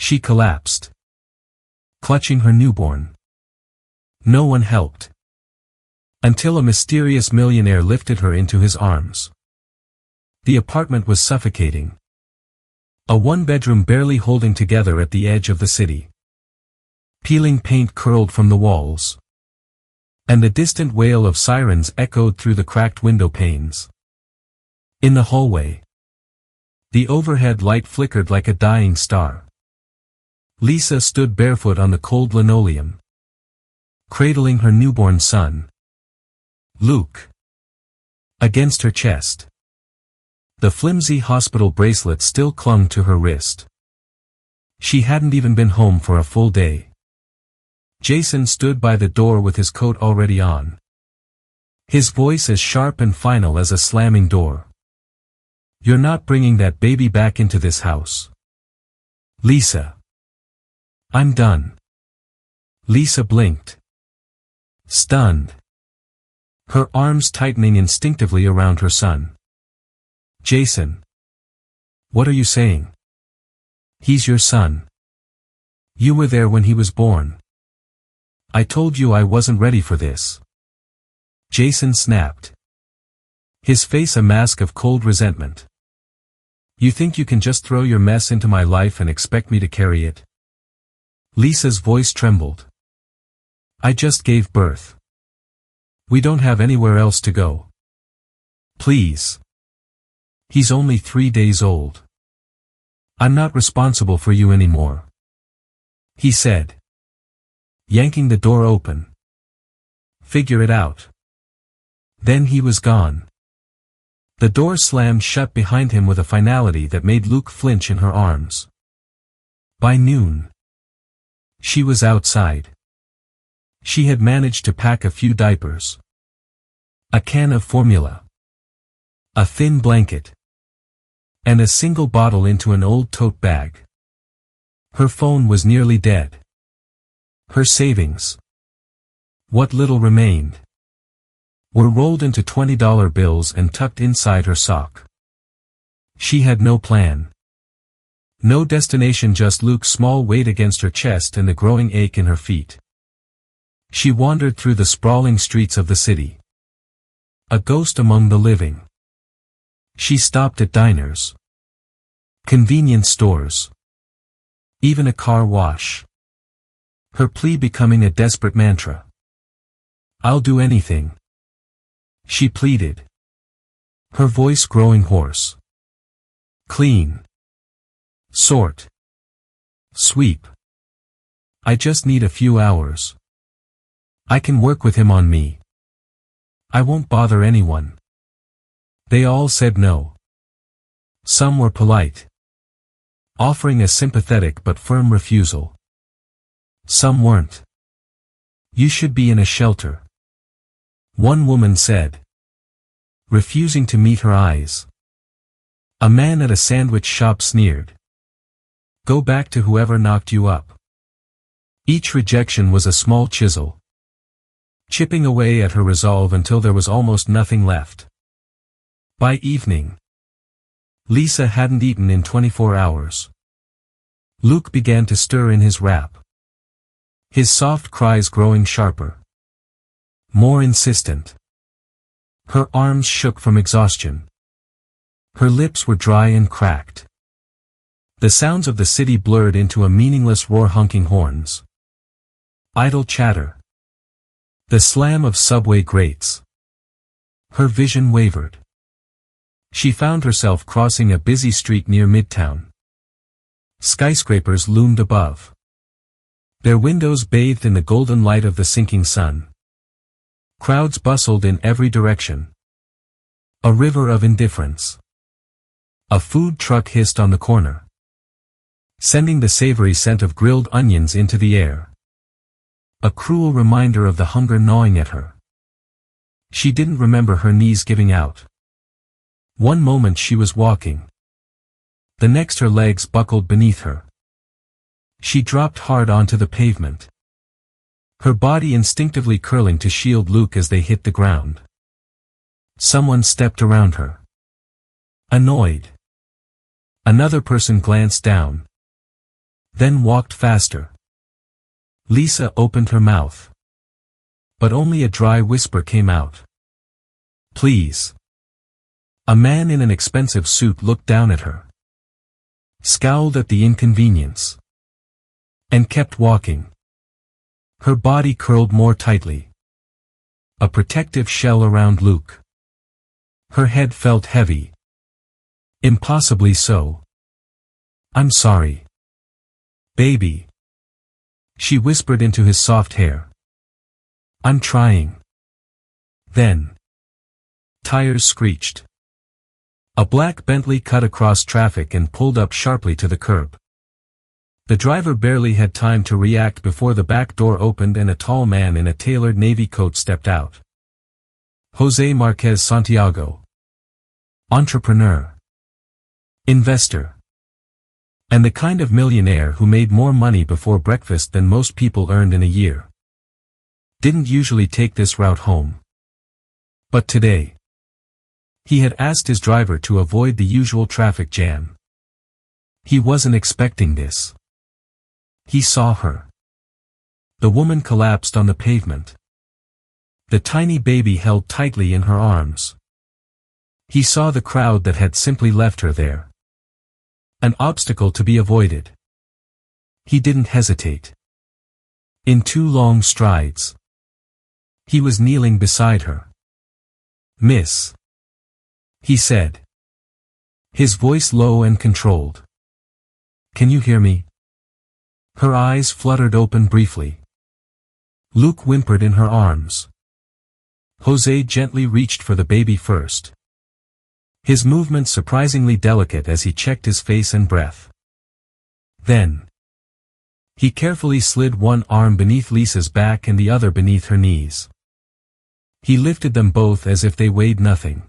She collapsed, clutching her newborn. No one helped. Until a mysterious millionaire lifted her into his arms. The apartment was suffocating. A one-bedroom barely holding together at the edge of the city. Peeling paint curled from the walls. And the distant wail of sirens echoed through the cracked window panes. In the hallway, the overhead light flickered like a dying star. Lisa stood barefoot on the cold linoleum, cradling her newborn son, Luke, against her chest. The flimsy hospital bracelet still clung to her wrist. She hadn't even been home for a full day. Jason stood by the door with his coat already on. His voice as sharp and final as a slamming door. "You're not bringing that baby back into this house, Lisa." "I'm done." Lisa blinked, stunned, her arms tightening instinctively around her son. "Jason. What are you saying? He's your son. You were there when he was born. I told you I wasn't ready for this." Jason snapped, his face a mask of cold resentment. "You think you can just throw your mess into my life and expect me to carry it?" Lisa's voice trembled. "I just gave birth. We don't have anywhere else to go. Please. He's only 3 days old. I'm not responsible for you anymore," he said, yanking the door open. "Figure it out." Then he was gone. The door slammed shut behind him with a finality that made Luke flinch in her arms. By noon, she was outside. She had managed to pack a few diapers, a can of formula, a thin blanket, and a single bottle into an old tote bag. Her phone was nearly dead. Her savings, what little remained, were rolled into $20 bills and tucked inside her sock. She had no plan. No destination, just Luke's small weight against her chest and the growing ache in her feet. She wandered through the sprawling streets of the city, a ghost among the living. She stopped at diners, convenience stores, even a car wash. Her plea becoming a desperate mantra. "I'll do anything," she pleaded, her voice growing hoarse. "Clean. Sort. Sweep. I just need a few hours. I can work with him on me. I won't bother anyone." They all said no. Some were polite, offering a sympathetic but firm refusal. Some weren't. "You should be in a shelter," one woman said, refusing to meet her eyes. A man at a sandwich shop sneered, "Go back to whoever knocked you up." Each rejection was a small chisel, chipping away at her resolve until there was almost nothing left. By evening, Lisa hadn't eaten in 24 hours. Luke began to stir in his wrap, his soft cries growing sharper, more insistent. Her arms shook from exhaustion. Her lips were dry and cracked. The sounds of the city blurred into a meaningless roar, honking horns, idle chatter, the slam of subway grates. Her vision wavered. She found herself crossing a busy street near Midtown. Skyscrapers loomed above, their windows bathed in the golden light of the sinking sun. Crowds bustled in every direction. A river of indifference. A food truck hissed on the corner, sending the savory scent of grilled onions into the air. A cruel reminder of the hunger gnawing at her. She didn't remember her knees giving out. One moment she was walking, the next her legs buckled beneath her. She dropped hard onto the pavement, her body instinctively curling to shield Luke as they hit the ground. Someone stepped around her, annoyed. Another person glanced down, then walked faster. Lisa opened her mouth. But only a dry whisper came out. "Please." A man in an expensive suit looked down at her, scowled at the inconvenience, and kept walking. Her body curled more tightly. A protective shell around Luke. Her head felt heavy. Impossibly so. "I'm sorry. Baby." She whispered into his soft hair. "I'm trying." Then. Tires screeched. A black Bentley cut across traffic and pulled up sharply to the curb. The driver barely had time to react before the back door opened and a tall man in a tailored navy coat stepped out. José Marquez Santiago. Entrepreneur. Investor. And the kind of millionaire who made more money before breakfast than most people earned in a year. Didn't usually take this route home. But today. He had asked his driver to avoid the usual traffic jam. He wasn't expecting this. He saw her. The woman collapsed on the pavement. The tiny baby held tightly in her arms. He saw the crowd that had simply left her there. An obstacle to be avoided. He didn't hesitate. In 2 long strides. He was kneeling beside her. "Miss," he said. His voice low and controlled. "Can you hear me?" Her eyes fluttered open briefly. Luke whimpered in her arms. José gently reached for the baby first. His movements surprisingly delicate as he checked his face and breath. Then. He carefully slid one arm beneath Lisa's back and the other beneath her knees. He lifted them both as if they weighed nothing.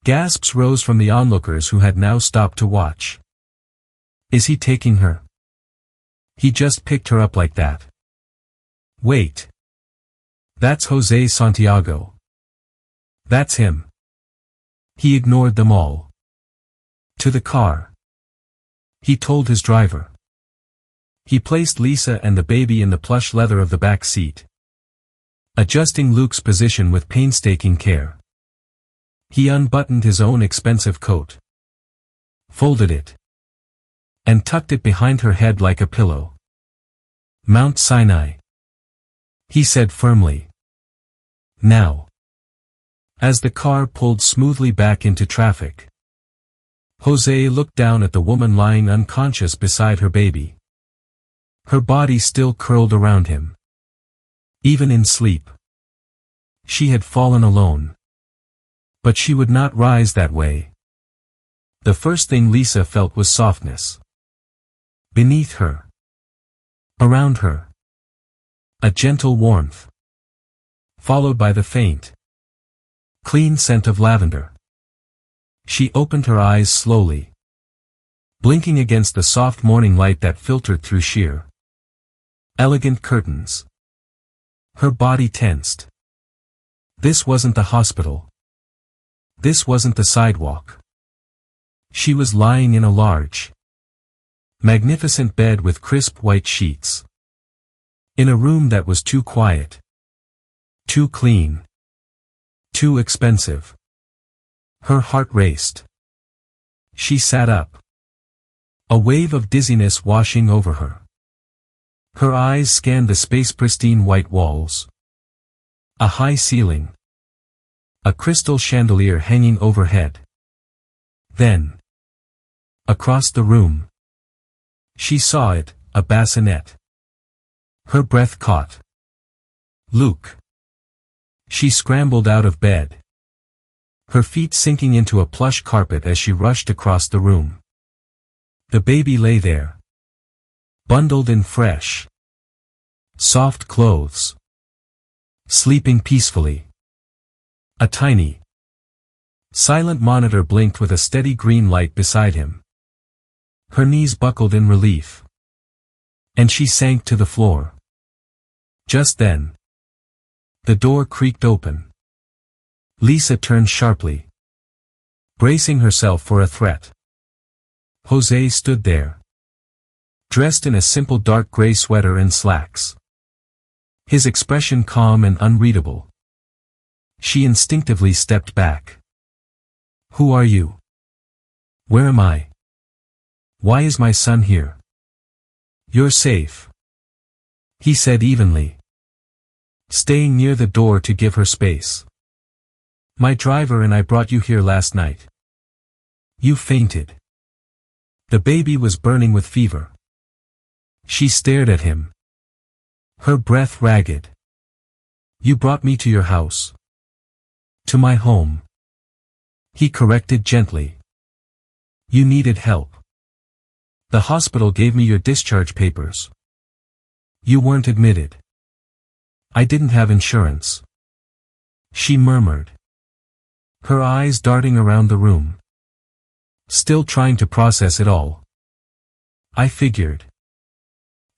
Gasps rose from the onlookers who had now stopped to watch. "Is he taking her? He just picked her up like that." "Wait. That's José Santiago. That's him." He ignored them all. "To the car," he told his driver. He placed Lisa and the baby in the plush leather of the back seat, adjusting Luke's position with painstaking care. He unbuttoned his own expensive coat, folded it, and tucked it behind her head like a pillow. "Mount Sinai," he said firmly. "Now." As the car pulled smoothly back into traffic, José looked down at the woman lying unconscious beside her baby. Her body still curled around him. Even in sleep. She had fallen alone. But she would not rise that way. The first thing Lisa felt was softness. Beneath her. Around her. A gentle warmth. Followed by the faint, clean scent of lavender. She opened her eyes slowly, blinking against the soft morning light that filtered through sheer, elegant curtains. Her body tensed. This wasn't the hospital. This wasn't the sidewalk. She was lying in a large, magnificent bed with crisp white sheets. In a room that was too quiet. Too clean. Too expensive. Her heart raced. She sat up. A wave of dizziness washing over her. Her eyes scanned the space-pristine white walls. A high ceiling. A crystal chandelier hanging overhead. Then. Across the room. She saw it, a bassinet. Her breath caught. "Luke." She scrambled out of bed. Her feet sinking into a plush carpet as she rushed across the room. The baby lay there. Bundled in fresh, soft clothes. Sleeping peacefully. A tiny, silent monitor blinked with a steady green light beside him. Her knees buckled in relief. And she sank to the floor. Just then. The door creaked open. Lisa turned sharply, bracing herself for a threat. José stood there, dressed in a simple dark gray sweater and slacks. His expression calm and unreadable. She instinctively stepped back. "Who are you? Where am I? Why is my son here?" "You're safe," he said evenly, staying near the door to give her space. "My driver and I brought you here last night. You fainted. The baby was burning with fever." She stared at him, her breath ragged. "You brought me to your house." "To my home," he corrected gently. "You needed help. The hospital gave me your discharge papers. You weren't admitted." "I didn't have insurance," she murmured, her eyes darting around the room, still trying to process it all. "I figured,"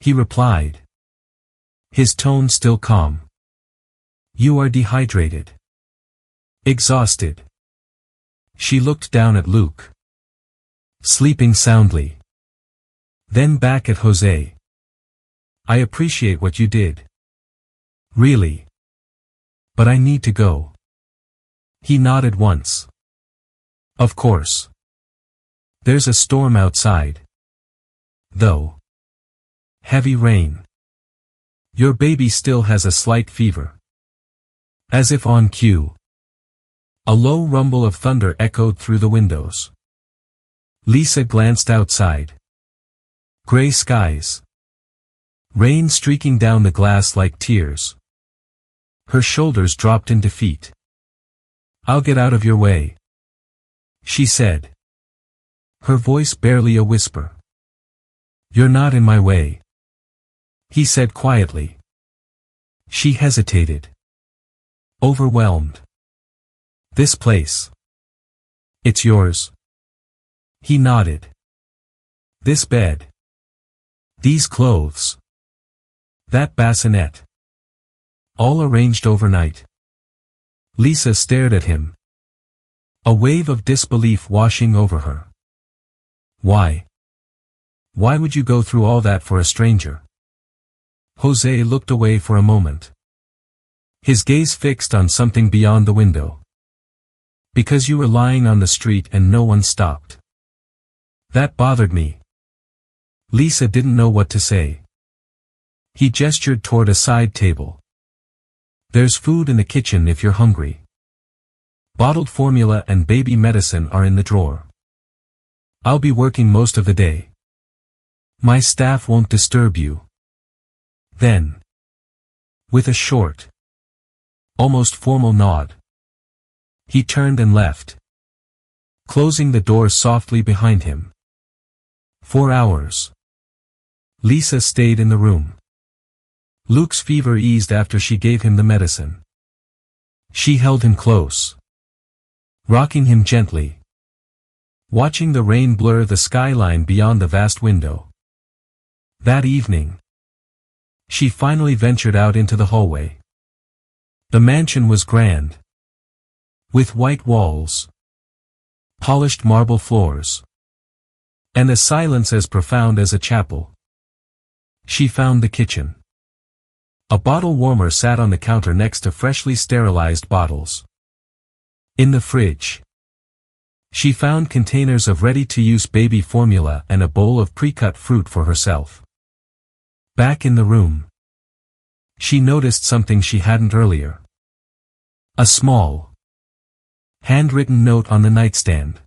he replied, his tone still calm. "You are dehydrated. Exhausted." She looked down at Luke, sleeping soundly. Then back at Jose. "I appreciate what you did. Really. But I need to go." He nodded once. "Of course. There's a storm outside. Though. Heavy rain. Your baby still has a slight fever." As if on cue, a low rumble of thunder echoed through the windows. Lisa glanced outside. Gray skies. Rain streaking down the glass like tears. Her shoulders dropped in defeat. "I'll get out of your way," she said, her voice barely a whisper. "You're not in my way," he said quietly. She hesitated, overwhelmed. "This place. It's yours." He nodded. "This bed. These clothes. That bassinet. All arranged overnight." Lisa stared at him, a wave of disbelief washing over her. "Why? Why would you go through all that for a stranger?" Jose looked away for a moment, his gaze fixed on something beyond the window. "Because you were lying on the street and no one stopped. That bothered me." Lisa didn't know what to say. He gestured toward a side table. "There's food in the kitchen if you're hungry. Bottled formula and baby medicine are in the drawer. I'll be working most of the day. My staff won't disturb you." Then, with a short, almost formal nod, he turned and left, closing the door softly behind him. 4 hours. Lisa stayed in the room. Luke's fever eased after she gave him the medicine. She held him close, rocking him gently, watching the rain blur the skyline beyond the vast window. That evening, she finally ventured out into the hallway. The mansion was grand, with white walls, polished marble floors, and a silence as profound as a chapel. She found the kitchen. A bottle warmer sat on the counter next to freshly sterilized bottles. In the fridge, she found containers of ready-to-use baby formula and a bowl of pre-cut fruit for herself. Back in the room, she noticed something she hadn't earlier. A small, handwritten note on the nightstand.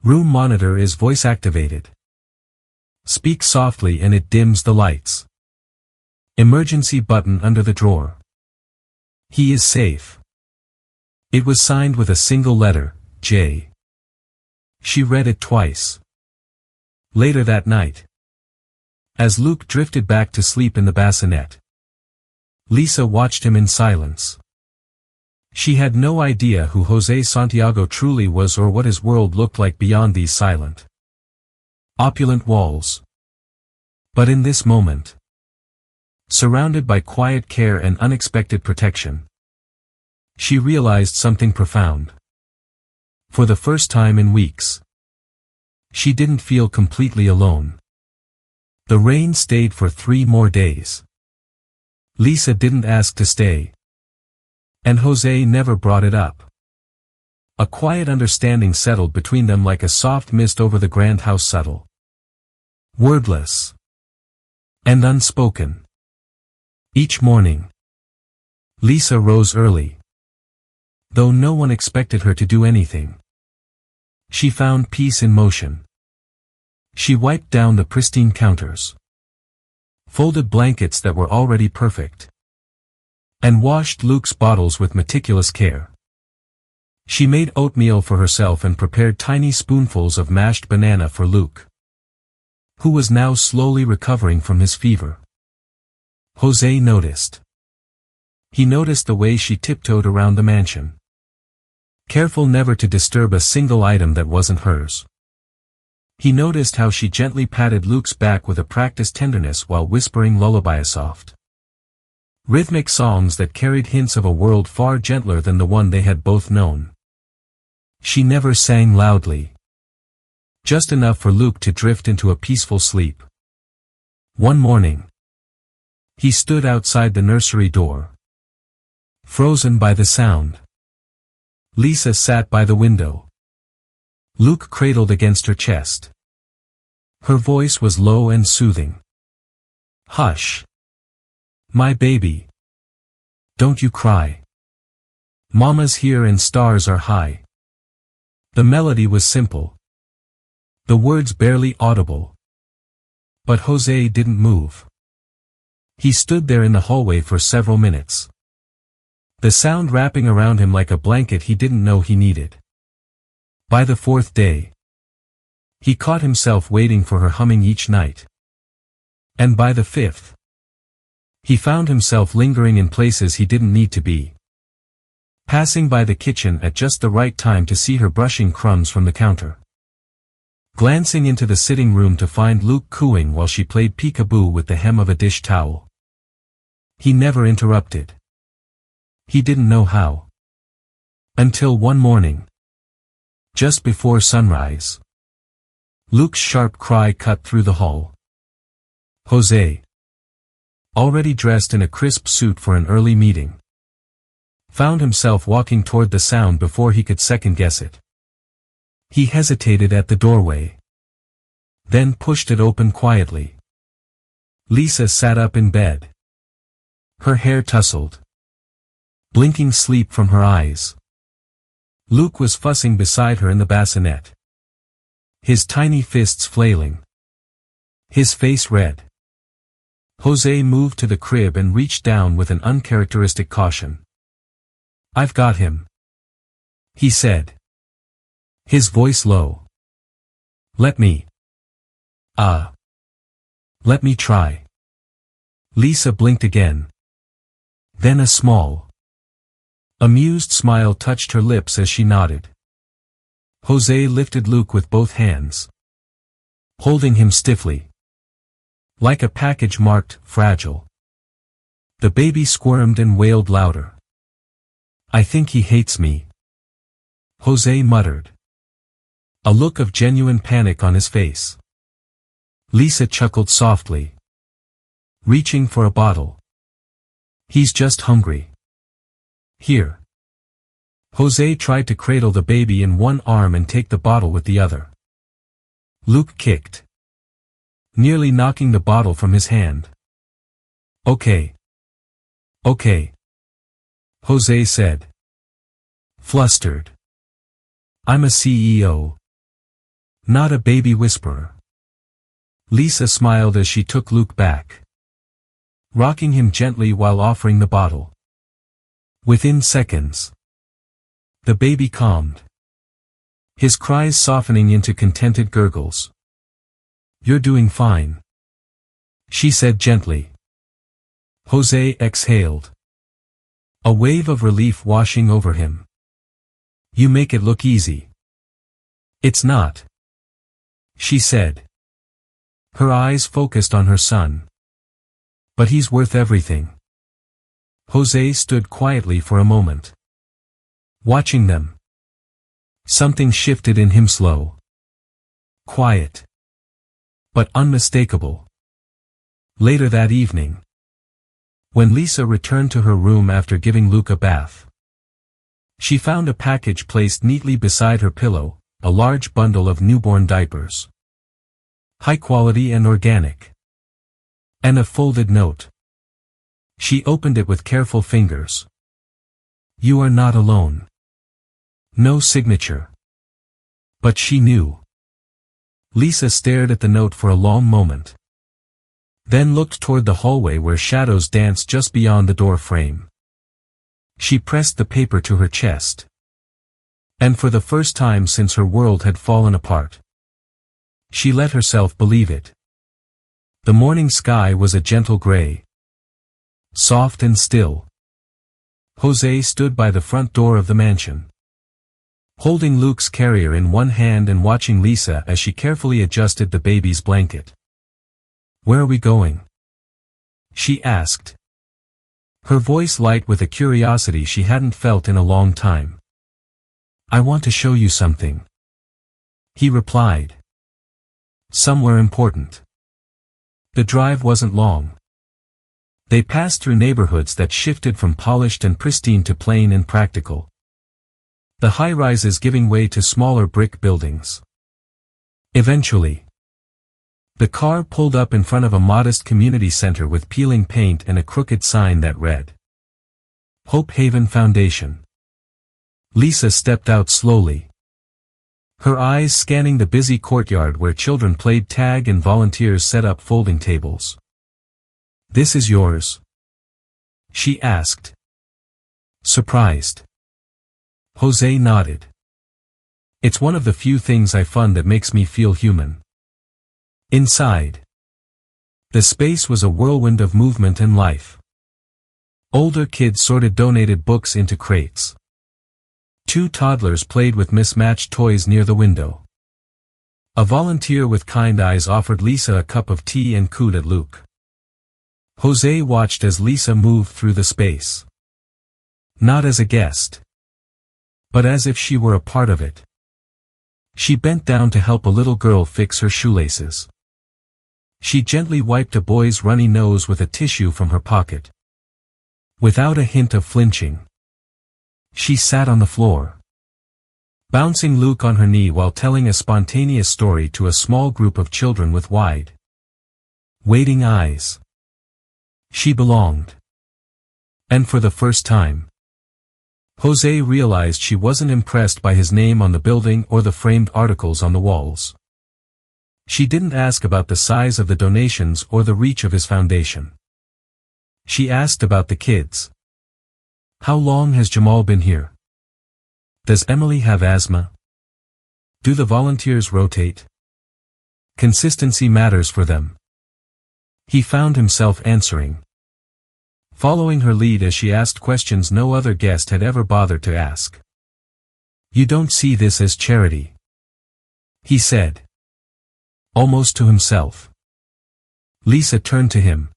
"Room monitor is voice-activated. Speak softly and it dims the lights. Emergency button under the drawer. He is safe." It was signed with a single letter, J. She read it twice. Later that night, as Luke drifted back to sleep in the bassinet, Lisa watched him in silence. She had no idea who Jose Santiago truly was or what his world looked like beyond these silent, opulent walls. But in this moment, surrounded by quiet care and unexpected protection, she realized something profound. For the first time in weeks, she didn't feel completely alone. The rain stayed for 3 more days. Lisa didn't ask to stay. And Jose never brought it up. A quiet understanding settled between them like a soft mist over the grand house, subtle, wordless, and unspoken. Each morning, Lisa rose early. Though no one expected her to do anything, she found peace in motion. She wiped down the pristine counters, folded blankets that were already perfect, and washed Luke's bottles with meticulous care. She made oatmeal for herself and prepared tiny spoonfuls of mashed banana for Luke, who was now slowly recovering from his fever. Jose noticed. He noticed the way she tiptoed around the mansion, careful never to disturb a single item that wasn't hers. He noticed how she gently patted Luke's back with a practiced tenderness while whispering lullaby-soft, rhythmic songs that carried hints of a world far gentler than the one they had both known. She never sang loudly, just enough for Luke to drift into a peaceful sleep. One morning, he stood outside the nursery door, frozen by the sound. Lisa sat by the window, Luke cradled against her chest. Her voice was low and soothing. "Hush, my baby. Don't you cry. Mama's here and stars are high." The melody was simple, the words barely audible. But Jose didn't move. He stood there in the hallway for several minutes, the sound wrapping around him like a blanket he didn't know he needed. By the 4th day, he caught himself waiting for her humming each night. And by the 5th, he found himself lingering in places he didn't need to be, passing by the kitchen at just the right time to see her brushing crumbs from the counter, glancing into the sitting room to find Luke cooing while she played peekaboo with the hem of a dish towel. He never interrupted. He didn't know how. Until one morning, just before sunrise, Luke's sharp cry cut through the hall. Jose, already dressed in a crisp suit for an early meeting, found himself walking toward the sound before he could second-guess it. He hesitated at the doorway, then pushed it open quietly. Lisa sat up in bed, her hair tousled, blinking sleep from her eyes. Luke was fussing beside her in the bassinet, his tiny fists flailing, his face red. Jose moved to the crib and reached down with an uncharacteristic caution. "I've got him," he said, his voice low. Let me try." Lisa blinked again. Then a small, amused smile touched her lips as she nodded. Jose lifted Luke with both hands, holding him stiffly, like a package marked fragile. The baby squirmed and wailed louder. "I think he hates me," Jose muttered, a look of genuine panic on his face. Lisa chuckled softly, reaching for a bottle. "He's just hungry. Here." Jose tried to cradle the baby in one arm and take the bottle with the other. Luke kicked, nearly knocking the bottle from his hand. Okay, Jose said, flustered. "I'm a CEO, not a baby whisperer." Lisa smiled as she took Luke back, rocking him gently while offering the bottle. Within seconds, the baby calmed, his cries softening into contented gurgles. "You're doing fine," she said gently. Jose exhaled, a wave of relief washing over him. "You make it look easy." "It's not," she said, her eyes focused on her son. "But he's worth everything." Jose stood quietly for a moment, watching them. Something shifted in him, slow, quiet, but unmistakable. Later that evening, when Lisa returned to her room after giving Luke a bath, she found a package placed neatly beside her pillow, a large bundle of newborn diapers. High quality and organic. And a folded note. She opened it with careful fingers. "You are not alone." No signature. But she knew. Lisa stared at the note for a long moment. Then looked toward the hallway where shadows danced just beyond the door frame. She pressed the paper to her chest. And for the first time since her world had fallen apart, she let herself believe it. The morning sky was a gentle gray. Soft and still. Jose stood by the front door of the mansion, holding Luke's carrier in one hand and watching Lisa as she carefully adjusted the baby's blanket. "Where are we going?" she asked, her voice light with a curiosity she hadn't felt in a long time. "I want to show you something," he replied. "Somewhere important." The drive wasn't long. They passed through neighborhoods that shifted from polished and pristine to plain and practical. The high-rises giving way to smaller brick buildings. Eventually, the car pulled up in front of a modest community center with peeling paint and a crooked sign that read, "Hope Haven Foundation." Lisa stepped out slowly, her eyes scanning the busy courtyard where children played tag and volunteers set up folding tables. "This is yours?" she asked, surprised. Jose nodded. "It's one of the few things I fund that makes me feel human." Inside, the space was a whirlwind of movement and life. Older kids sorted donated books into crates. 2 toddlers played with mismatched toys near the window. A volunteer with kind eyes offered Lisa a cup of tea and cooed at Luke. Jose watched as Lisa moved through the space. Not as a guest, but as if she were a part of it. She bent down to help a little girl fix her shoelaces. She gently wiped a boy's runny nose with a tissue from her pocket. Without a hint of flinching, she sat on the floor, bouncing Luke on her knee while telling a spontaneous story to a small group of children with wide, waiting eyes. She belonged. And for the first time, Jose realized she wasn't impressed by his name on the building or the framed articles on the walls. She didn't ask about the size of the donations or the reach of his foundation. She asked about the kids. "How long has Jamal been here? Does Emily have asthma? Do the volunteers rotate? Consistency matters for them." He found himself answering, following her lead as she asked questions no other guest had ever bothered to ask. "You don't see this as charity?" he said, almost to himself. Lisa turned to him,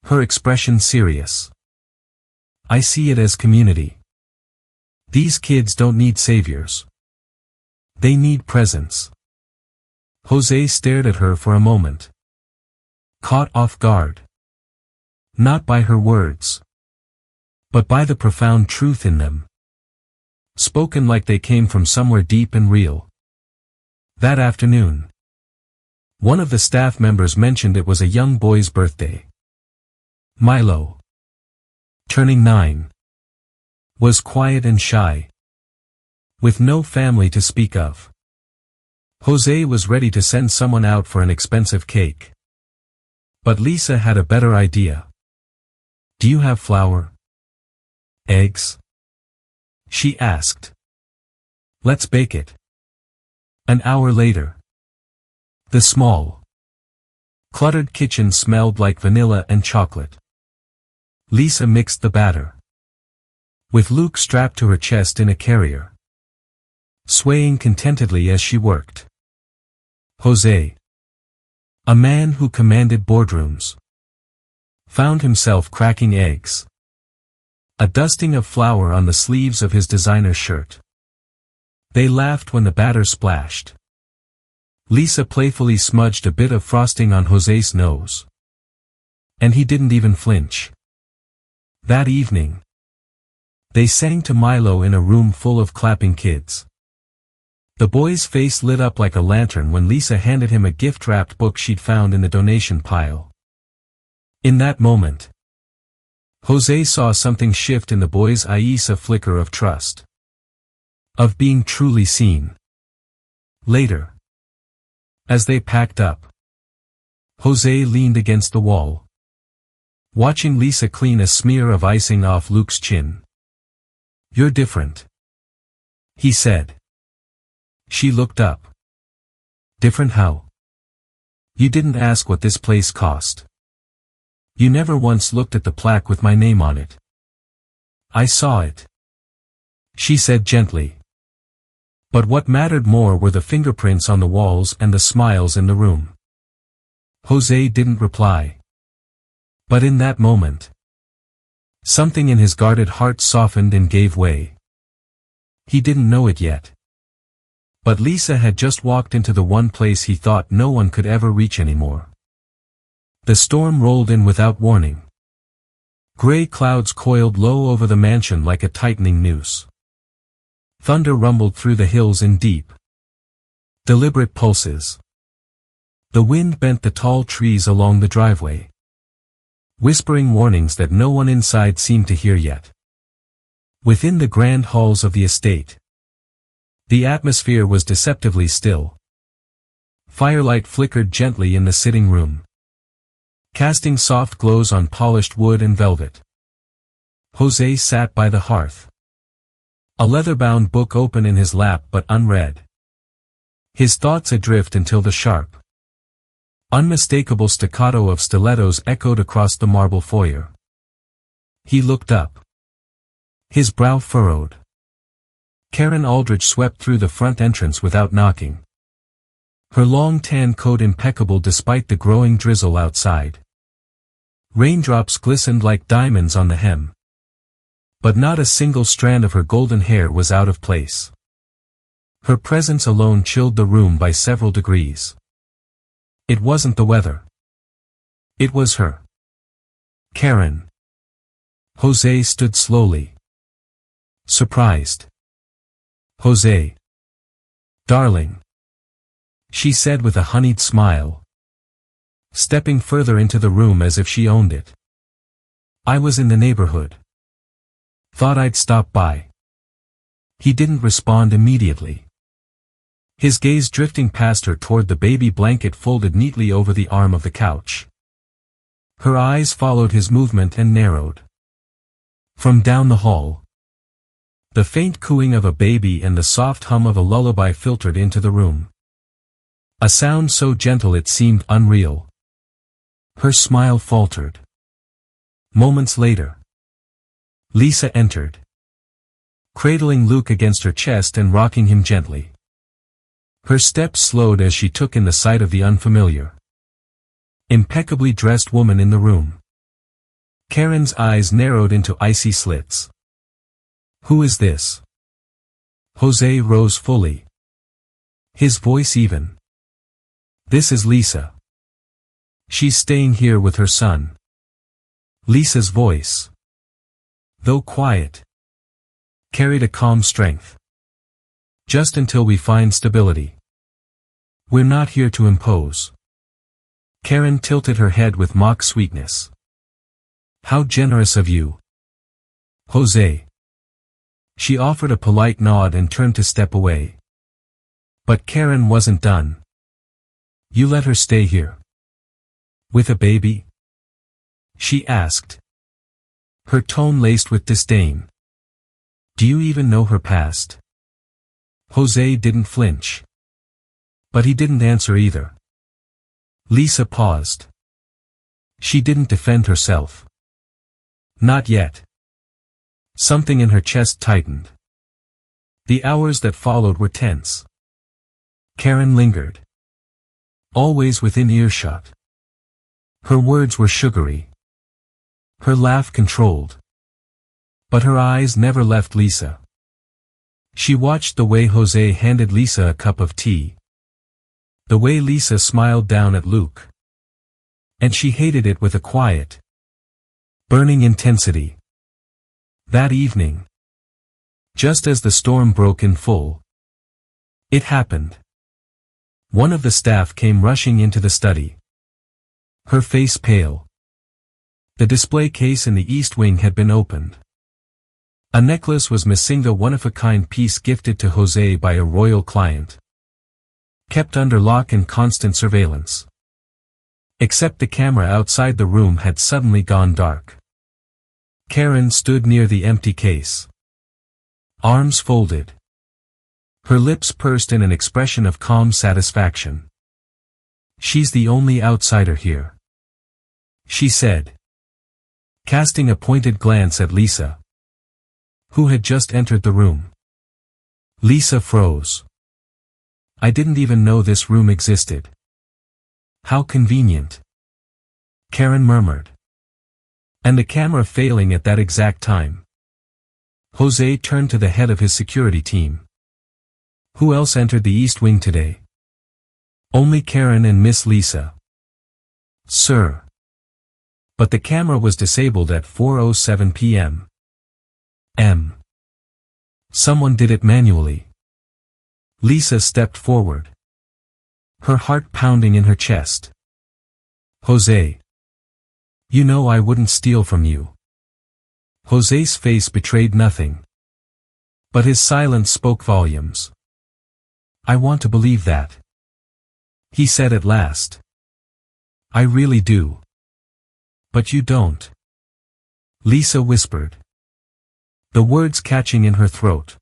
her expression serious. "I see it as community. These kids don't need saviors. They need presence." Jose stared at her for a moment, caught off guard. Not by her words, but by the profound truth in them, spoken like they came from somewhere deep and real. That afternoon, one of the staff members mentioned it was a young boy's birthday. Milo, turning 9, was quiet and shy, with no family to speak of. Jose was ready to send someone out for an expensive cake. But Lisa had a better idea. "Do you have flour? Eggs?" she asked. "Let's bake it." An hour later, the small, cluttered kitchen smelled like vanilla and chocolate. Lisa mixed the batter, with Luke strapped to her chest in a carrier, swaying contentedly as she worked. Jose, a man who commanded boardrooms, found himself cracking eggs. A dusting of flour on the sleeves of his designer shirt. They laughed when the batter splashed. Lisa playfully smudged a bit of frosting on Jose's nose. And he didn't even flinch. That evening, they sang to Milo in a room full of clapping kids. The boy's face lit up like a lantern when Lisa handed him a gift-wrapped book she'd found in the donation pile. In that moment, Jose saw something shift in the boy's eyes, a flicker of trust. Of being truly seen. Later, as they packed up, Jose leaned against the wall, watching Lisa clean a smear of icing off Luke's chin. "You're different," he said. She looked up. "Different how? You didn't ask what this place cost. You never once looked at the plaque with my name on it." "I saw it," she said gently. But what mattered more were the fingerprints on the walls and the smiles in the room. Jose didn't reply. But in that moment, something in his guarded heart softened and gave way. He didn't know it yet. But Lisa had just walked into the one place he thought no one could ever reach anymore. The storm rolled in without warning. Gray clouds coiled low over the mansion like a tightening noose. Thunder rumbled through the hills in deep, deliberate pulses. The wind bent the tall trees along the driveway, whispering warnings that no one inside seemed to hear yet. Within the grand halls of the estate, the atmosphere was deceptively still. Firelight flickered gently in the sitting room, casting soft glows on polished wood and velvet. Jose sat by the hearth, a leather-bound book open in his lap but unread. His thoughts adrift until the sharp, unmistakable staccato of stilettos echoed across the marble foyer. He looked up, his brow furrowed. Karen Aldrich swept through the front entrance without knocking. Her long tan coat impeccable despite the growing drizzle outside. Raindrops glistened like diamonds on the hem. But not a single strand of her golden hair was out of place. Her presence alone chilled the room by several degrees. It wasn't the weather. It was her. Karen. Jose stood slowly, surprised. "Jose. Darling," she said with a honeyed smile, stepping further into the room as if she owned it. "I was in the neighborhood. Thought I'd stop by." He didn't respond immediately, his gaze drifting past her toward the baby blanket folded neatly over the arm of the couch. Her eyes followed his movement and narrowed. From down the hall, the faint cooing of a baby and the soft hum of a lullaby filtered into the room. A sound so gentle it seemed unreal. Her smile faltered. Moments later, Lisa entered, cradling Luke against her chest and rocking him gently. Her steps slowed as she took in the sight of the unfamiliar, impeccably dressed woman in the room. Karen's eyes narrowed into icy slits. "Who is this?" Jose rose fully, his voice even. "This is Lisa. She's staying here with her son." Lisa's voice, though quiet, carried a calm strength. "Just until we find stability. We're not here to impose." Karen tilted her head with mock sweetness. "How generous of you, Jose." She offered a polite nod and turned to step away. But Karen wasn't done. "You let her stay here? With a baby?" she asked, her tone laced with disdain. "Do you even know her past?" Jose didn't flinch. But he didn't answer either. Lisa paused. She didn't defend herself. Not yet. Something in her chest tightened. The hours that followed were tense. Karen lingered, always within earshot. Her words were sugary, her laugh controlled. But her eyes never left Lisa. She watched the way Jose handed Lisa a cup of tea. The way Lisa smiled down at Luke. And she hated it with a quiet, burning intensity. That evening, just as the storm broke in full, it happened. One of the staff came rushing into the study. Her face pale. The display case in the east wing had been opened. A necklace was missing, a one-of-a-kind piece gifted to Jose by a royal client. Kept under lock and constant surveillance. Except the camera outside the room had suddenly gone dark. Karen stood near the empty case. Arms folded. Her lips pursed in an expression of calm satisfaction. "She's the only outsider here," she said, casting a pointed glance at Lisa, who had just entered the room. Lisa froze. "I didn't even know this room existed." "How convenient," Karen murmured. And the camera failing at that exact time, Jose turned to the head of his security team. "Who else entered the East Wing today?" "Only Karen and Miss Lisa." "Sir." But the camera was disabled at 4:07 p.m. Someone did it manually. Lisa stepped forward, her heart pounding in her chest. "Jose. You know I wouldn't steal from you." Jose's face betrayed nothing, but his silence spoke volumes. "I want to believe that," he said at last. "I really do." "But you don't," Lisa whispered, the words catching in her throat.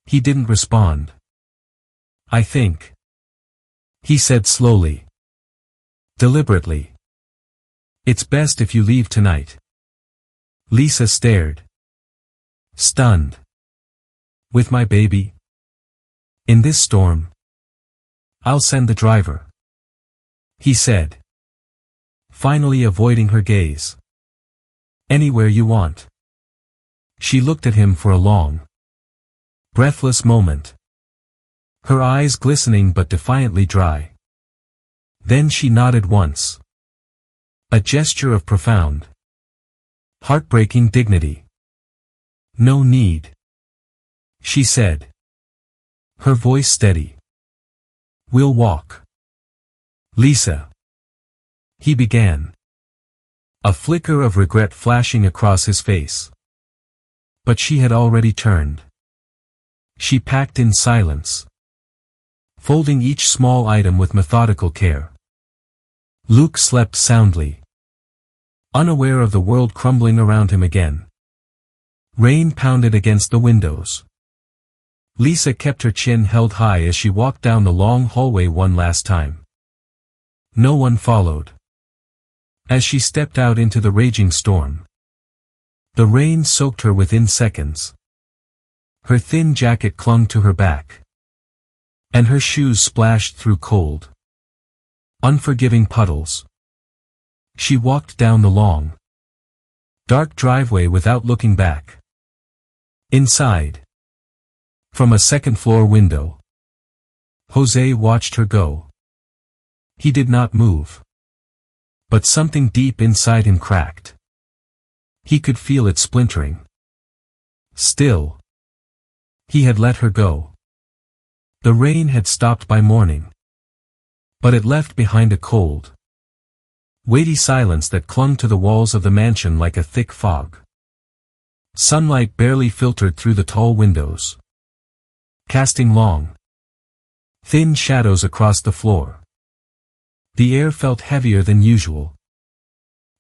He didn't respond. "I think," he said slowly, deliberately, "it's best if you leave tonight." Lisa stared, stunned. "With my baby? In this storm?" "I'll send the driver," he said, finally avoiding her gaze. "Anywhere you want." She looked at him for a long, breathless moment, her eyes glistening but defiantly dry. Then she nodded once. A gesture of profound, heartbreaking dignity. "No need," she said, her voice steady. "We'll walk." "Lisa," he began, a flicker of regret flashing across his face. But she had already turned. She packed in silence, folding each small item with methodical care. Luke slept soundly, unaware of the world crumbling around him again. Rain pounded against the windows. Lisa kept her chin held high as she walked down the long hallway one last time. No one followed. As she stepped out into the raging storm, the rain soaked her within seconds. Her thin jacket clung to her back, and her shoes splashed through cold, unforgiving puddles. She walked down the long, dark driveway without looking back. Inside, from a second-floor window, Jose watched her go. He did not move. But something deep inside him cracked. He could feel it splintering. Still, he had let her go. The rain had stopped by morning, but it left behind a cold, weighty silence that clung to the walls of the mansion like a thick fog. Sunlight barely filtered through the tall windows, casting long, thin shadows across the floor. The air felt heavier than usual,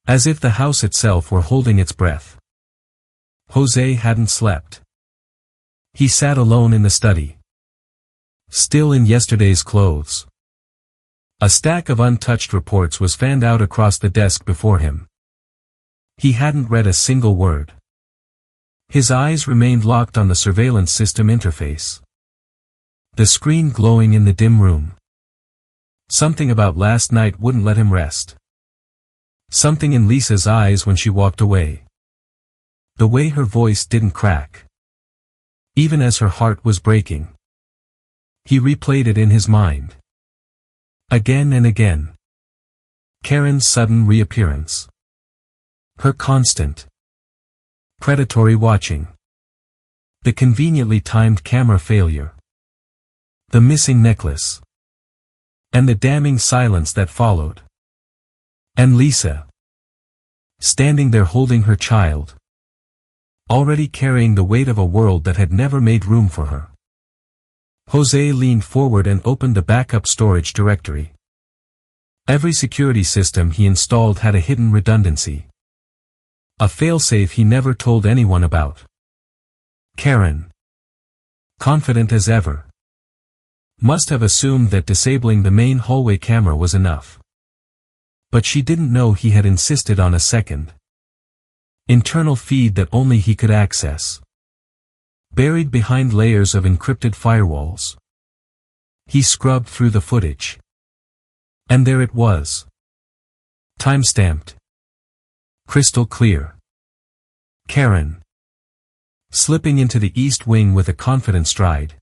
as if the house itself were holding its breath. Jose hadn't slept. He sat alone in the study, still in yesterday's clothes. A stack of untouched reports was fanned out across the desk before him. He hadn't read a single word. His eyes remained locked on the surveillance system interface, the screen glowing in the dim room. Something about last night wouldn't let him rest. Something in Lisa's eyes when she walked away. The way her voice didn't crack, even as her heart was breaking. He replayed it in his mind, again and again, Karen's sudden reappearance. Her constant predatory watching. The conveniently timed camera failure. The missing necklace. And the damning silence that followed. And Lisa, standing there holding her child, already carrying the weight of a world that had never made room for her. Jose leaned forward and opened the backup storage directory. Every security system he installed had a hidden redundancy. A failsafe he never told anyone about. Karen, confident as ever, must have assumed that disabling the main hallway camera was enough. But she didn't know he had insisted on a second internal feed that only he could access, buried behind layers of encrypted firewalls. He scrubbed through the footage. And there it was. Time-stamped. Crystal clear. Karen, slipping into the east wing with a confident stride.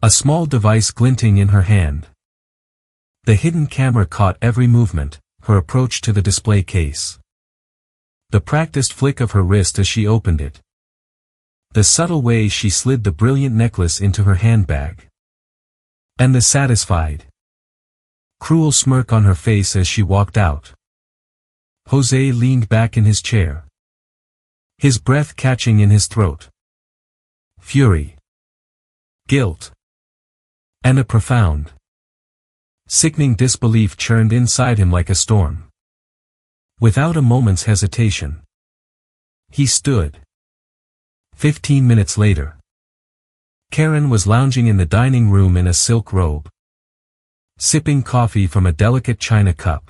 A small device glinting in her hand. The hidden camera caught every movement, her approach to the display case. The practiced flick of her wrist as she opened it. The subtle way she slid the brilliant necklace into her handbag. And the satisfied, cruel smirk on her face as she walked out. Jose leaned back in his chair, his breath catching in his throat. Fury, guilt, and a profound, sickening disbelief churned inside him like a storm. Without a moment's hesitation, he stood. 15 minutes later, Karen was lounging in the dining room in a silk robe, sipping coffee from a delicate china cup.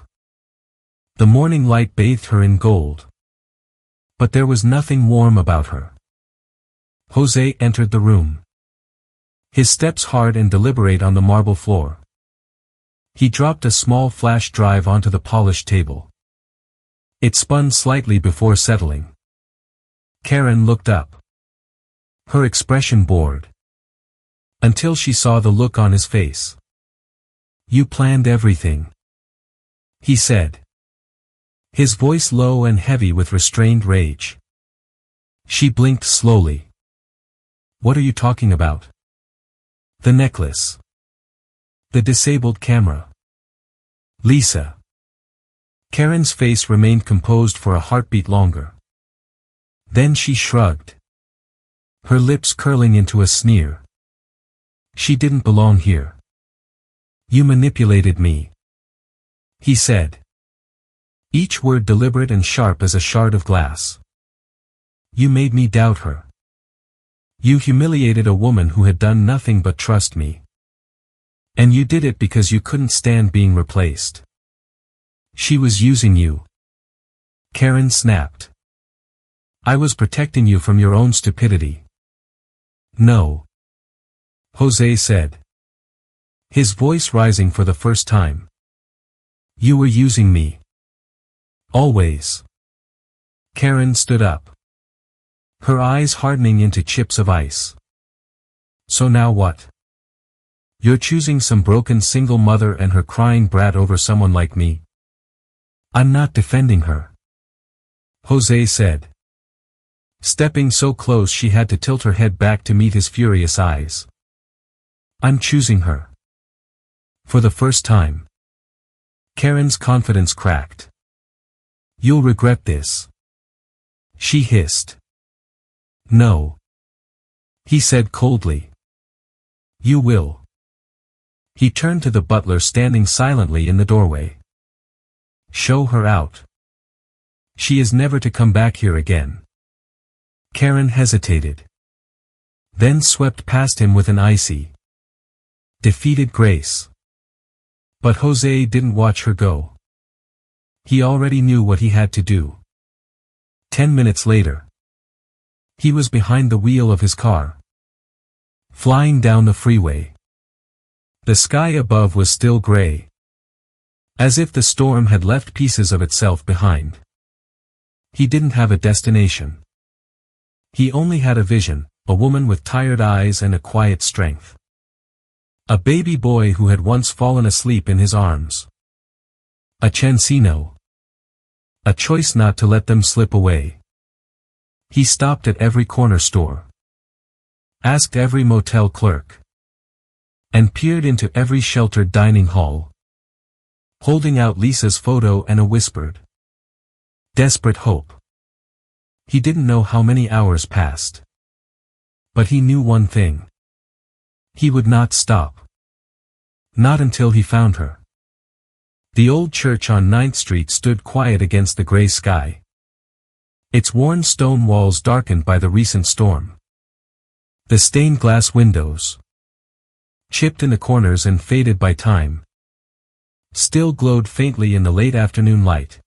The morning light bathed her in gold. But there was nothing warm about her. Jose entered the room, his steps hard and deliberate on the marble floor. He dropped a small flash drive onto the polished table. It spun slightly before settling. Karen looked up. Her expression bored. Until she saw the look on his face. "You planned everything," he said, his voice low and heavy with restrained rage. She blinked slowly. "What are you talking about?" "The necklace. The disabled camera. Lisa." Karen's face remained composed for a heartbeat longer. Then she shrugged, her lips curling into a sneer. "She didn't belong here. You manipulated me," he said, each word deliberate and sharp as a shard of glass. "You made me doubt her. You humiliated a woman who had done nothing but trust me. And you did it because you couldn't stand being replaced. She was using you." Karen snapped. "I was protecting you from your own stupidity." "No," Jose said, his voice rising for the first time. "You were using me. Always." Karen stood up, her eyes hardening into chips of ice. "So now what? You're choosing some broken single mother and her crying brat over someone like me?" "I'm not defending her," Jose said, stepping so close she had to tilt her head back to meet his furious eyes. "I'm choosing her. For the first time." Karen's confidence cracked. "You'll regret this," she hissed. "No," he said coldly. "You will." He turned to the butler standing silently in the doorway. "Show her out. She is never to come back here again." Karen hesitated, then swept past him with an icy, defeated grace. But Jose didn't watch her go. He already knew what he had to do. 10 minutes later, he was behind the wheel of his car, flying down the freeway. The sky above was still gray, as if the storm had left pieces of itself behind. He didn't have a destination. He only had a vision, a woman with tired eyes and a quiet strength. A baby boy who had once fallen asleep in his arms. A chancino. A choice not to let them slip away. He stopped at every corner store. Asked every motel clerk. And peered into every sheltered dining hall. Holding out Lisa's photo and a whispered, desperate hope. He didn't know how many hours passed. But he knew one thing. He would not stop. Not until he found her. The old church on 9th Street stood quiet against the gray sky. Its worn stone walls darkened by the recent storm. The stained glass windows, chipped in the corners and faded by time, still glowed faintly in the late afternoon light,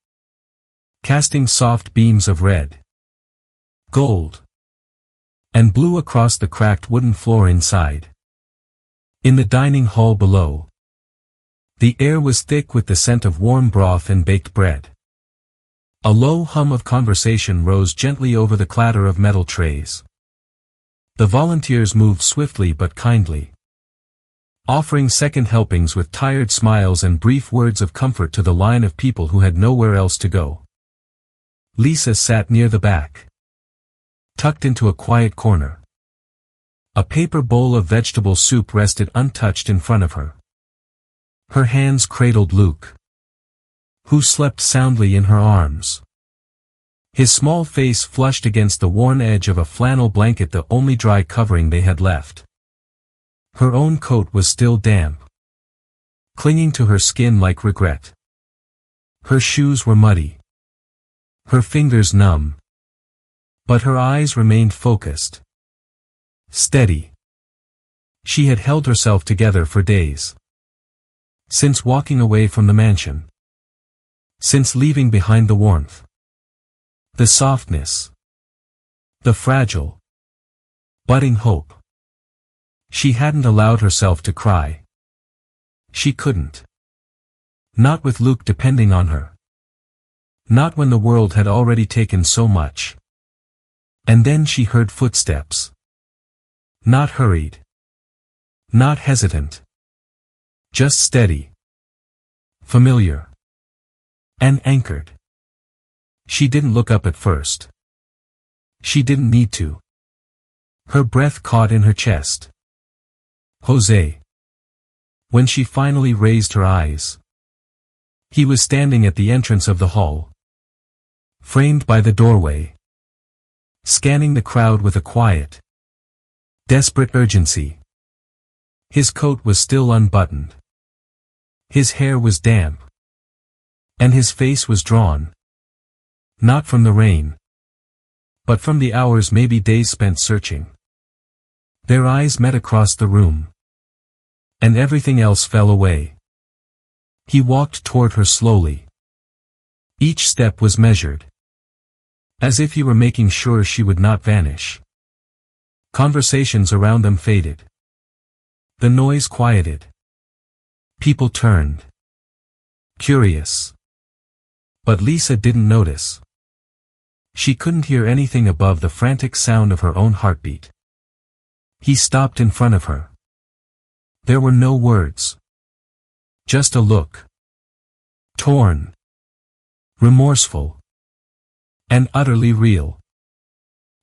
casting soft beams of red, gold, and blue across the cracked wooden floor inside. In the dining hall below, the air was thick with the scent of warm broth and baked bread. A low hum of conversation rose gently over the clatter of metal trays. The volunteers moved swiftly but kindly, offering second helpings with tired smiles and brief words of comfort to the line of people who had nowhere else to go. Lisa sat near the back, tucked into a quiet corner. A paper bowl of vegetable soup rested untouched in front of her. Her hands cradled Luke, who slept soundly in her arms. His small face flushed against the worn edge of a flannel blanket, the only dry covering they had left. Her own coat was still damp, clinging to her skin like regret. Her shoes were muddy, her fingers numb. But her eyes remained focused, steady. She had held herself together for days. Since walking away from the mansion. Since leaving behind the warmth. The softness. The fragile, budding hope. She hadn't allowed herself to cry. She couldn't. Not with Luke depending on her. Not when the world had already taken so much. And then she heard footsteps. Not hurried. Not hesitant. Just steady. Familiar. And anchored. She didn't look up at first. She didn't need to. Her breath caught in her chest. Jose. When she finally raised her eyes. He was standing at the entrance of the hall. Framed by the doorway. Scanning the crowd with a quiet, desperate urgency. His coat was still unbuttoned. His hair was damp. And his face was drawn. Not from the rain. But from the hours, maybe days spent searching. Their eyes met across the room. And everything else fell away. He walked toward her slowly. Each step was measured. As if he were making sure she would not vanish. Conversations around them faded. The noise quieted. People turned. Curious. But Lisa didn't notice. She couldn't hear anything above the frantic sound of her own heartbeat. He stopped in front of her. There were no words. Just a look. Torn. Remorseful. And utterly real.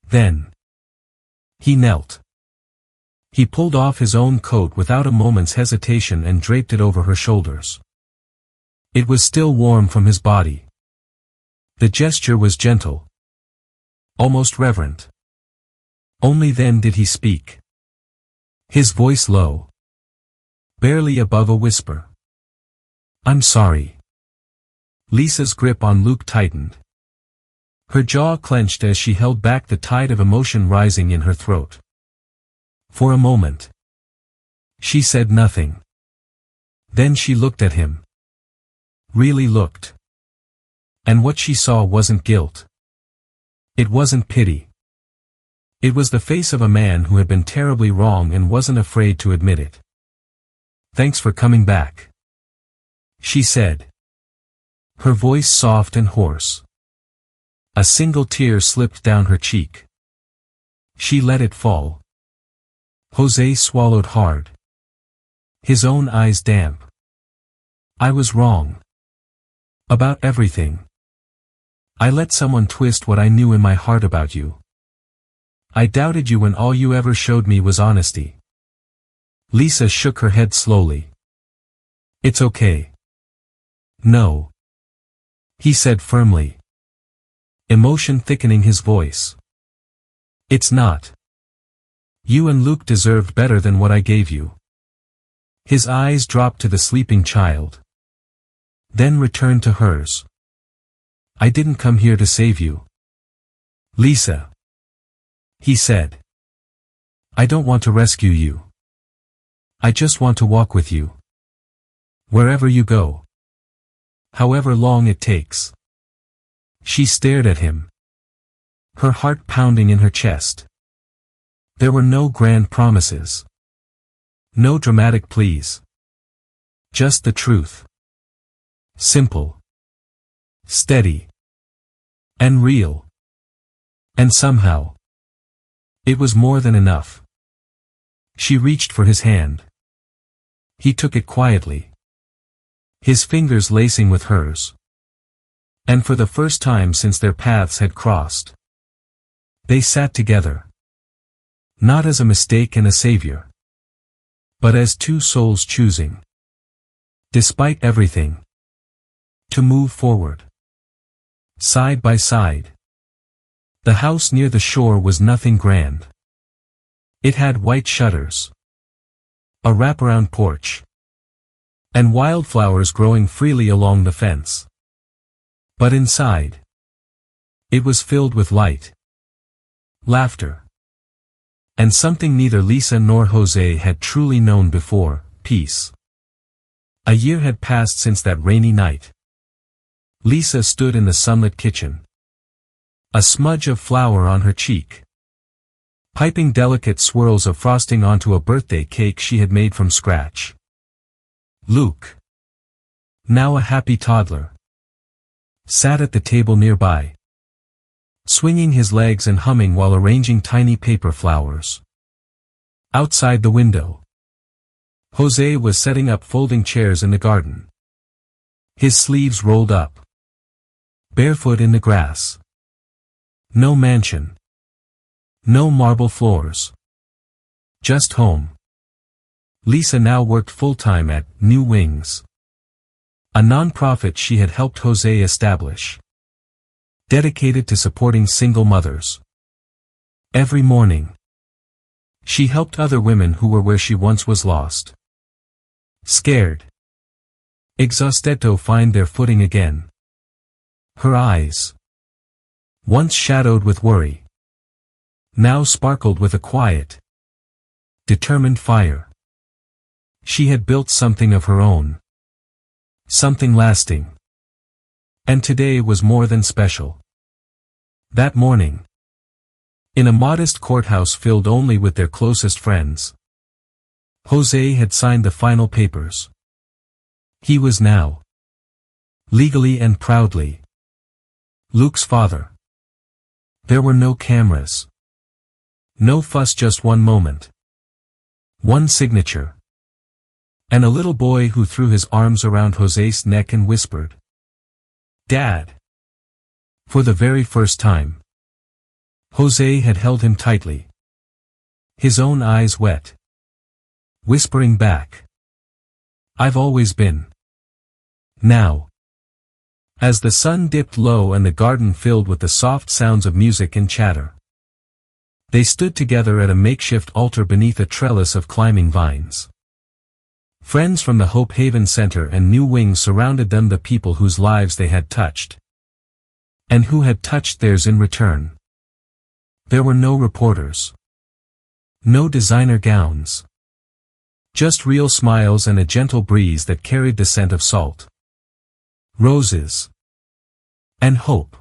Then. He knelt. He pulled off his own coat without a moment's hesitation and draped it over her shoulders. It was still warm from his body. The gesture was gentle. Almost reverent. Only then did he speak. His voice low. Barely above a whisper. I'm sorry. Lisa's grip on Luke tightened. Her jaw clenched as she held back the tide of emotion rising in her throat. For a moment. She said nothing. Then she looked at him. Really looked. And what she saw wasn't guilt. It wasn't pity. It was the face of a man who had been terribly wrong and wasn't afraid to admit it. Thanks for coming back. She said. Her voice soft and hoarse. A single tear slipped down her cheek. She let it fall. Jose swallowed hard. His own eyes damp. I was wrong. About everything. I let someone twist what I knew in my heart about you. I doubted you when all you ever showed me was honesty. Lisa shook her head slowly. It's okay. No. He said firmly. Emotion thickening his voice. It's not. You and Luke deserved better than what I gave you. His eyes dropped to the sleeping child. Then returned to hers. I didn't come here to save you. Lisa. He said. I don't want to rescue you. I just want to walk with you. Wherever you go. However long it takes. She stared at him. Her heart pounding in her chest. There were no grand promises. No dramatic pleas. Just the truth. Simple. Steady. And real. And somehow. It was more than enough. She reached for his hand. He took it quietly. His fingers lacing with hers. And for the first time since their paths had crossed. They sat together. Not as a mistake and a savior. But as two souls choosing. Despite everything. To move forward. Side by side. The house near the shore was nothing grand. It had white shutters. A wraparound porch. And wildflowers growing freely along the fence. But inside. It was filled with light. Laughter. And something neither Lisa nor Jose had truly known before, peace. A year had passed since that rainy night. Lisa stood in the sunlit kitchen. A smudge of flour on her cheek. Piping delicate swirls of frosting onto a birthday cake she had made from scratch. Luke. Now a happy toddler. Sat at the table nearby. Swinging his legs and humming while arranging tiny paper flowers. Outside the window. Jose was setting up folding chairs in the garden. His sleeves rolled up. Barefoot in the grass. No mansion. No marble floors. Just home. Lisa now worked full-time at New Wings. A non-profit she had helped Jose establish. Dedicated to supporting single mothers. Every morning. She helped other women who were where she once was lost. Scared. Exhausted to find their footing again. Her eyes. Once shadowed with worry. Now sparkled with a quiet. Determined fire. She had built something of her own. Something lasting. And today was more than special. That morning. In a modest courthouse filled only with their closest friends. Jose had signed the final papers. He was now. Legally and proudly. Luke's father. There were no cameras. No fuss, just one moment. One signature. And a little boy who threw his arms around Jose's neck and whispered. Dad. For the very first time. Jose had held him tightly. His own eyes wet. Whispering back. I've always been. Now. As the sun dipped low and the garden filled with the soft sounds of music and chatter. They stood together at a makeshift altar beneath a trellis of climbing vines. Friends from the Hope Haven Center and New Wings surrounded them, the people whose lives they had touched. And who had touched theirs in return. There were no reporters. No designer gowns. Just real smiles and a gentle breeze that carried the scent of salt. Roses. And hope.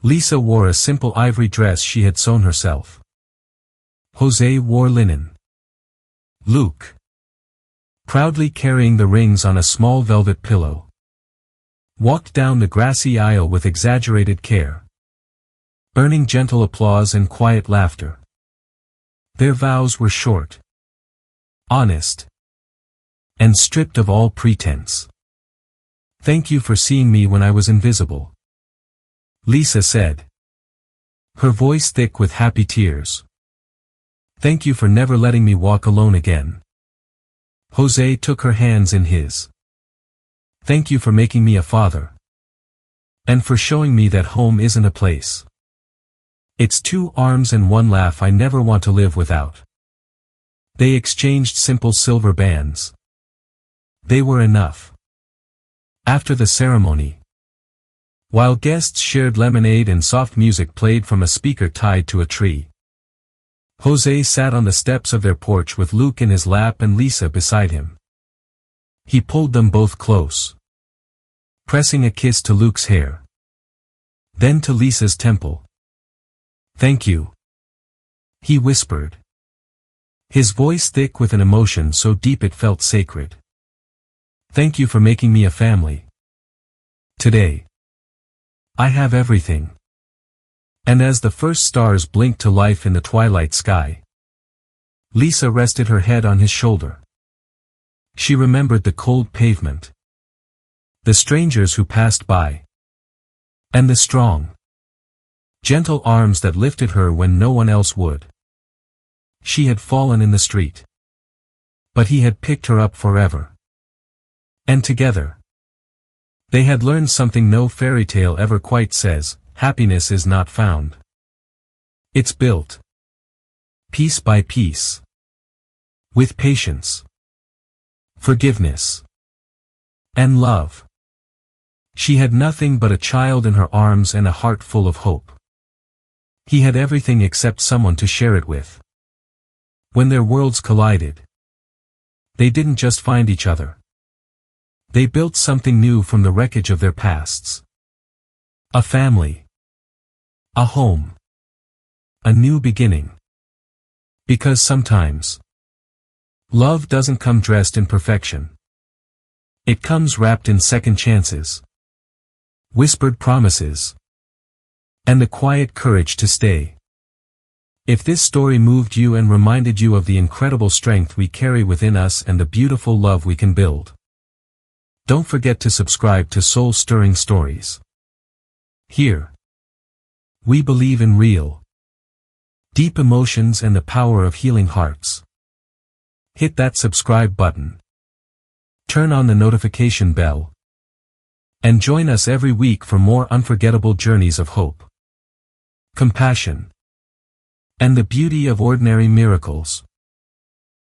Lisa wore a simple ivory dress she had sewn herself. Jose wore linen. Luke. Proudly carrying the rings on a small velvet pillow. Walked down the grassy aisle with exaggerated care. Earning gentle applause and quiet laughter. Their vows were short. Honest. And stripped of all pretense. Thank you for seeing me when I was invisible, Lisa said, her voice thick with happy tears. Thank you for never letting me walk alone again. Jose took her hands in his. Thank you for making me a father. And for showing me that home isn't a place. It's 2 arms and 1 laugh I never want to live without. They exchanged simple silver bands. They were enough. After the ceremony, while guests shared lemonade and soft music played from a speaker tied to a tree, Jose sat on the steps of their porch with Luke in his lap and Lisa beside him. He pulled them both close, pressing a kiss to Luke's hair, then to Lisa's temple. Thank you, he whispered, his voice thick with an emotion so deep it felt sacred. Thank you for making me a family. Today, I have everything. And as the first stars blinked to life in the twilight sky, Lisa rested her head on his shoulder. She remembered the cold pavement, the strangers who passed by, and the strong, gentle arms that lifted her when no one else would. She had fallen in the street, but he had picked her up forever. And together, they had learned something no fairy tale ever quite says: happiness is not found. It's built, piece by piece, with patience, forgiveness, and love. She had nothing but a child in her arms and a heart full of hope. He had everything except someone to share it with. When their worlds collided, they didn't just find each other. They built something new from the wreckage of their pasts. A family. A home. A new beginning. Because sometimes, love doesn't come dressed in perfection. It comes wrapped in second chances, whispered promises, and the quiet courage to stay. If this story moved you and reminded you of the incredible strength we carry within us and the beautiful love we can build, don't forget to subscribe to Soul-Stirring Stories. Here, we believe in real, deep emotions and the power of healing hearts. Hit that subscribe button. Turn on the notification bell. And join us every week for more unforgettable journeys of hope, compassion, and the beauty of ordinary miracles.